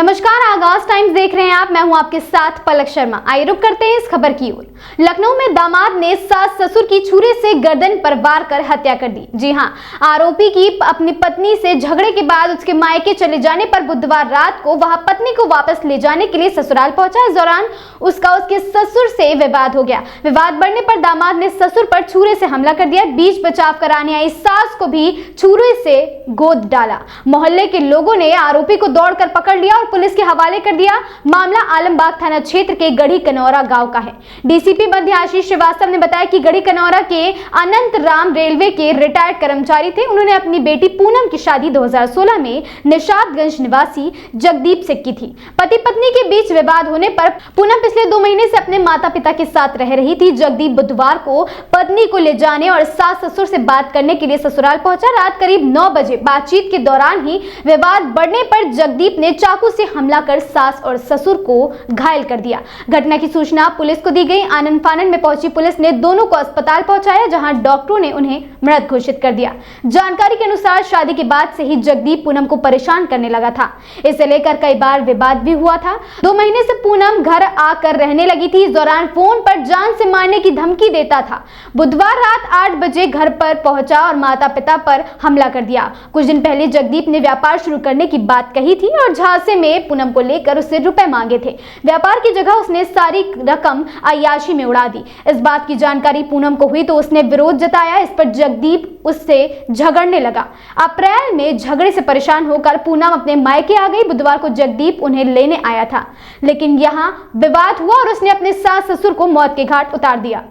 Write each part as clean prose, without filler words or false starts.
नमस्कार, आगाज टाइम्स देख रहे हैं आप। मैं हूं आपके साथ पलक शर्मा। आइए रुक करते हैं इस खबर की ओर। लखनऊ में दामाद ने सास ससुर की छुरे से गर्दन पर वार कर हत्या कर दी। जी हां, आरोपी की अपनी पत्नी से झगड़े के बाद उसके मायके चले जाने पर बुधवार रात को वह पत्नी को वापस ले जाने के लिए ससुराल पहुंचा। इस दौरान उसके ससुर से विवाद हो गया। विवाद बढ़ने पर दामाद ने ससुर पर छुरे से हमला कर दिया। बीच बचाव कराने आई सास को भी छुरे से गोद डाला। मोहल्ले के लोगों ने आरोपी को दौड़कर पकड़ लिया और पुलिस के हवाले कर दिया। मामला आलमबाग थाना क्षेत्र के गढ़ी कनौरा गांव का है। डीसीपी मध्य आशीष श्रीवास्तव ने बताया कि गढ़ी कनौरा के अनंत राम रेलवे के रिटायर्ड कर्मचारी थे। उन्होंने अपनी बेटी पूनम की शादी 2016 में निशादगंज निवासी जगदीप से की थी। पति पत्नी के बीच विवाद होने पर पूनम पिछले 2 महीने से अपने माता पिता के साथ रह रही थी। जगदीप बुधवार को पत्नी को ले जाने और सास ससुर से बात करने के लिए ससुराल पहुंचा। रात करीब 9 बजे बातचीत के दौरान ही विवाद बढ़ने पर जगदीप ने चाकू से हमला कर सास और ससुर को घायल कर दिया। घटना की सूचना पुलिस को दी गई। आनन फानन में पहुंची पुलिस ने दोनों को अस्पताल पहुंचाया, जहां डॉक्टरों ने उन्हें मृत घोषित कर दिया। जानकारी के अनुसार शादी के बाद से ही जगदीप पूनम को परेशान करने लगा था। इसे लेकर कई बार विवाद भी हुआ था। 2 महीने से पूनम घर आकर रहने लगी थी। इस दौरान फोन पर जान से मारने की धमकी देता था। बुधवार रात 8 बजे घर पर पहुंचा और माता पिता पर हमला कर दिया। कुछ दिन पहले जगदीप ने व्यापार शुरू करने की बात कही थी और झांसे में पूनम को लेकर उससे रुपए मांगे थे। व्यापार की जगह उसने सारी रकम अय्याशी में उड़ा दी। इस बात की जानकारी पूनम को हुई तो उसने विरोध जताया। इस पर जगदीप उससे झगड़ने लगा। अप्रैल में झगड़े से परेशान होकर पूनम अपने मायके आ गई। बुधवार को जगदीप उन्हें लेने आया था, लेकिन यहाँ विवाद हुआ और उसने अपने सास ससुर को मौत के घाट उतार दिया।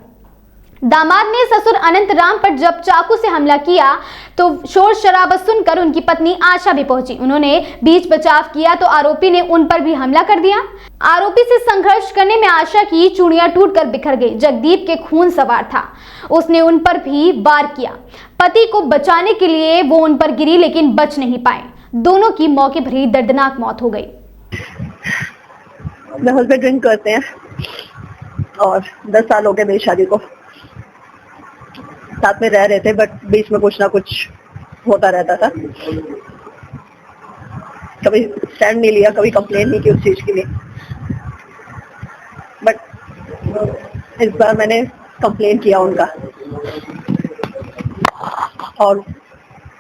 दामाद ने ससुर अनंत राम पर जब चाकू से हमला किया तो शोर शराबा सुनकर उनकी पत्नी आशा भी पहुंची। उन्होंने बीच बचाव किया तो आरोपी ने उन पर भी हमला कर दिया। आरोपी से संघर्ष करने में आशा की चूड़ियां टूटकर बिखर गई। जगदीप के खून सवार था, उसने उन पर भी वार किया। पति को बचाने के लिए वो उन पर गिरी, लेकिन बच नहीं पाए। दोनों की मौके पर ही दर्दनाक मौत हो गई। मेरे हस्बैंड ड्रिंक करते हैं और 10 साल हो गए मेरी शादी को। साथ में रह रहे थे, बट बीच में कुछ ना कुछ होता रहता था। कभी स्टैंड नहीं लिया, कभी कंप्लेन नहीं की उस चीज के लिए, बट इस बार मैंने कंप्लेन किया उनका और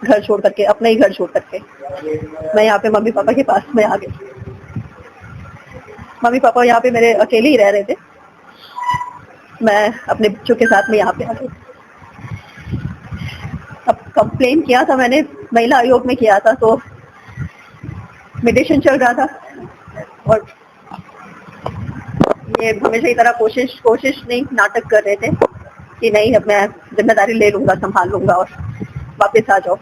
घर छोड़ करके, अपना ही घर छोड़ करके मैं यहाँ पे मम्मी पापा के पास में आ गई। मम्मी पापा यहाँ पे मेरे अकेले ही रह रहे थे। मैं अपने बच्चों के साथ में यहाँ पे आ गई। अब कंप्लेन किया था मैंने, महिला आयोग में किया था, तो मेडिटेशन चल रहा था और ये हमेशा की तरह कोशिश नहीं, नाटक कर रहे थे कि नहीं अब मैं जिम्मेदारी ले लूंगा, संभाल लूंगा और वापस आ जाओ।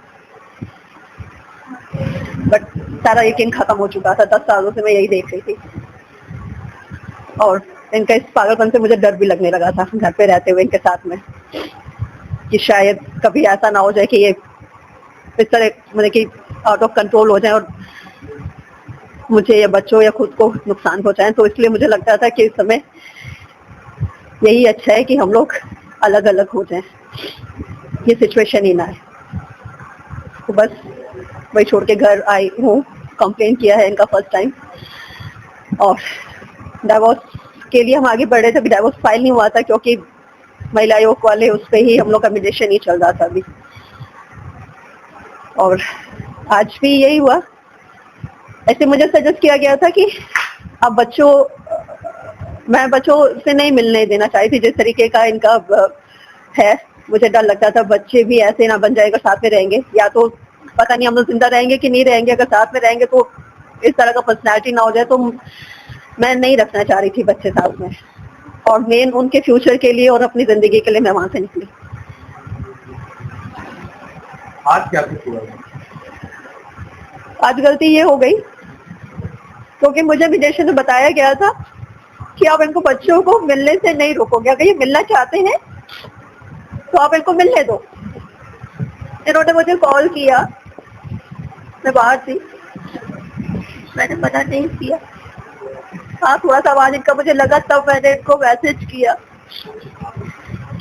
बट सारा यकीन खत्म हो चुका था। 10 सालों से मैं यही देख रही थी और इनका इस पागलपन से मुझे डर भी लगने लगा था घर पे रहते हुए इनके साथ में, कि शायद कभी ऐसा ना हो जाए कि ये इस तरह मतलब कि आउट ऑफ कंट्रोल हो जाए और मुझे या बच्चों या खुद को नुकसान पहुंचाएं। तो इसलिए मुझे लगता था कि इस समय यही अच्छा है कि हम लोग अलग अलग हो जाएं, ये सिचुएशन ही ना है। तो बस वही छोड़ के घर आई हूँ। कंप्लेन किया है इनका फर्स्ट टाइम और डाइवोर्स के लिए हम आगे बढ़े थे। अभी डाइवोर्स फाइल नहीं हुआ था क्योंकि महिला आयोग वाले उस पे ही हम लोग का मेडिटेशन ही चल रहा था अभी, और आज भी यही हुआ। ऐसे मुझे सजेस्ट किया गया था कि अब मैं बच्चों से नहीं मिलने देना चाहती थी जिस तरीके का इनका है। मुझे डर लगता था बच्चे भी ऐसे ना बन जाएगा, साथ में रहेंगे या तो पता नहीं हम लोग जिंदा रहेंगे कि नहीं रहेंगे। अगर साथ में रहेंगे तो इस तरह का पर्सनैलिटी ना हो जाए, तो मैं नहीं रखना चाह रही थी बच्चे साथ में, और मेन उनके फ्यूचर के लिए और अपनी जिंदगी के लिए मैं वहां से निकली। आज क्या कुछ हुआ? आज गलती ये हो गई क्योंकि मुझे विदेश में बताया गया था कि आप इनको बच्चों को मिलने से नहीं रोकोगे। अगर ये मिलना चाहते हैं तो आप इनको मिलने दो। इन्होंने मुझे कॉल किया, मैं बाहर थी, मैंने मना नहीं किया। हाँ, थोड़ा सा आवाज इनका मुझे लगा, तब मैंने इनको मैसेज किया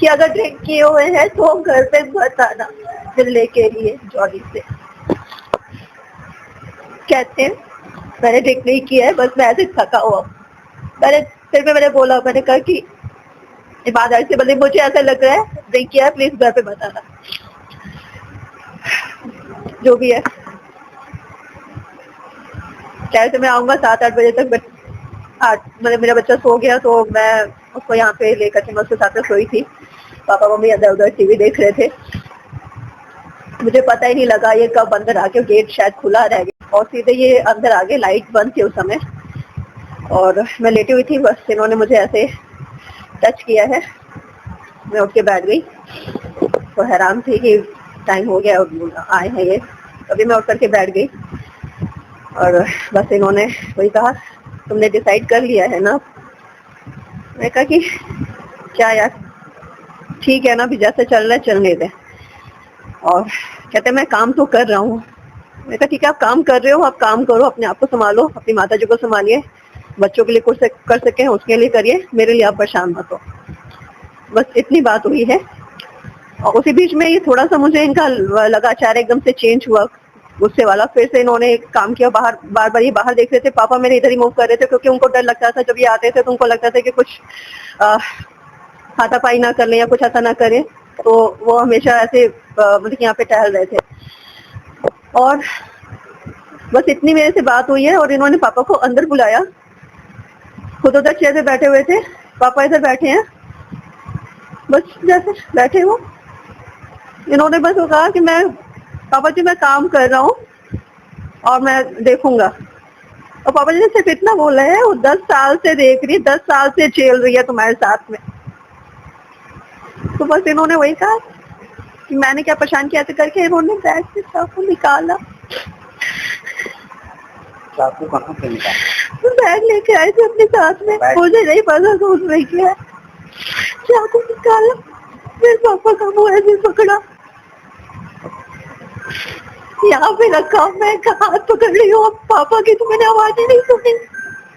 कि अगर ड्रिंक किए हुए हैं तो घर पे मत आना मिलने के लिए जॉली से। कहते हैं मैंने ठीक नहीं किया है, बस मैं ऐसे थका हुआ हूँ। मैंने बोला, मैंने कहा कि ईमानदारी से बोले मुझे ऐसा लग रहा है ड्रिंक किया है, प्लीज घर पे बताना जो भी है। चाहे तो मैं आऊंगा 7-8 बजे तक, बट मतलब मेरा बच्चा सो गया तो मैं उसको यहाँ पे लेकर के मैं उसके साथ में सोई थी। पापा मम्मी इधर उधर टीवी देख रहे थे, मुझे पता ही नहीं लगा ये कब अंदर आके, गेट शायद खुला रह गया और सीधे ये अंदर आ गए। लाइट बंद थी उस समय और मैं लेटी हुई थी, बस इन्होंने मुझे ऐसे टच किया है, मैं उठ के बैठ गई। तो हैरान थी कि टाइम हो गया और आए हैं ये, तभी मैं उठ करके बैठ गई। और बस इन्होंने वही कहा, तुमने डिसाइड कर लिया है ना? मैं कहा कि क्या यार, ठीक है ना, भी जैसे चल रहा है चलने दे। और कहते मैं काम तो कर रहा हूँ। मैं कहा ठीक है, आप काम कर रहे हो, आप काम करो, अपने आप को संभालो, अपनी माता जी को संभालिए, बच्चों के लिए कुछ कर सके उसके लिए करिए, मेरे लिए आप परेशान मत हो। बस इतनी बात हुई है। और उसी बीच में ये थोड़ा सा मुझे इनका लगा, अचानक एकदम से चेंज हुआ गुस्से वाला। फिर से इन्होंने एक काम किया, बार बार ये बाहर देख रहे थे, पापा मेरे इधर ही मूव कर रहे थे क्योंकि उनको डर लगता था जब ये आते थे तो उनको लगता था कि कुछ हाथापाई ना कर लें या कुछ ऐसा ना करें, तो वो हमेशा ऐसे मतलब यहाँ पे टहल रहे थे। और बस इतनी मेरे से बात हुई है और इन्होंने पापा को अंदर बुलाया, खुद उधर चेयर पे बैठे हुए थे, पापा इधर बैठे हैं, बस जैसे बैठे हो। इन्होंने बस वो कहा कि मैं पापा जी मैं काम कर रहा हूँ और मैं देखूंगा। और पापा जी ने सिर्फ इतना बोला है, वो 10 साल से देख रही है, 10 साल से झेल रही है तुम्हारे साथ में। तो बस इन्होंने वही कहा कि मैंने क्या परेशान किया, ऐसे करके इन्होंने बैग से चाकू निकाला। चाकू कहाँ से निकाला? तो बैग लेके आए थे अपने साथ में, मुझे नहीं पता तो उसमें क्या है। चाकू निकाला, फिर पापा का मुंह ऐसे पकड़ा, यहाँ पे रखा, मैं हाथ पकड़ रही हूँ पापा की, तो मैंने आवाज ही नहीं सुनी।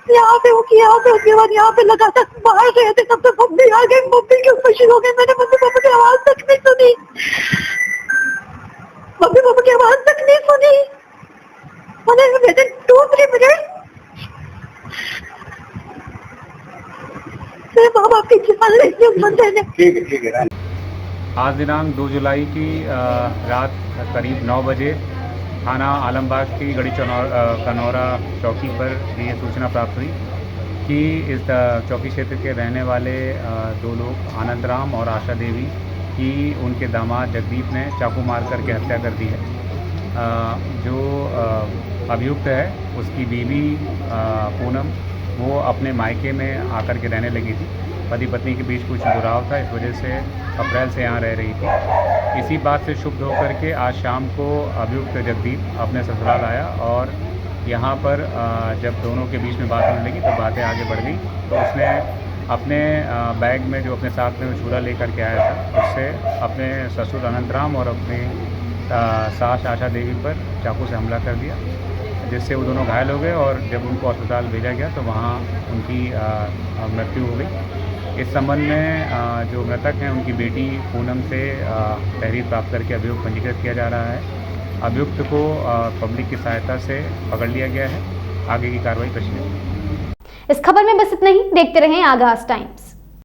यहाँ पे वो किया, फिर उसके बाद यहाँ पे लगा था, बाहर गए थे तब तक मम्मी आ गई, मम्मी के ऊपर शुरू हो गई। मैंने मम्मी पापा की आवाज तक नहीं सुनी, मम्मी पापा की आवाज तक नहीं सुनी। मैंने विद इन 2-3 मिनट मेरे माँ बाप की जान लेके उस बंदे ने। ठीक है। आज दिनांक 2 जुलाई की रात करीब 9 बजे थाना आलमबाग की गढ़ी कनौरा चौकी पर ये सूचना प्राप्त हुई कि इस चौकी क्षेत्र के रहने वाले 2 लोग आनंद राम और आशा देवी की उनके दामाद जगदीप ने चाकू मार करके हत्या कर दी है। जो अभियुक्त है उसकी बीवी पूनम, वो अपने मायके में आकर के रहने लगी थी। पति पत्नी के बीच कुछ दुराव था, इस वजह से अप्रैल से यहाँ रह रही थी। इसी बात से क्षुब्ध होकर के आज शाम को अभियुक्त जगदीप अपने ससुराल आया और यहाँ पर जब दोनों के बीच में बात होने लगी तो बातें आगे बढ़ गई। तो उसने अपने बैग में जो अपने साथ में छुरा लेकर के आया था, उससे अपने ससुर अनंत राम और अपने सास आशा देवी पर चाकू से हमला कर दिया, जिससे वो दोनों घायल हो गए। और जब उनको अस्पताल भेजा गया तो वहाँ उनकी मृत्यु हो गई। इस संबंध में जो मृतक हैं उनकी बेटी पूनम से तहरीर प्राप्त करके अभियोग पंजीकृत किया जा रहा है। अभियुक्त को पब्लिक की सहायता से पकड़ लिया गया है, आगे की कार्रवाई प्रश्न। इस खबर में बस इतना ही। देखते रहें आगाज टाइम्स।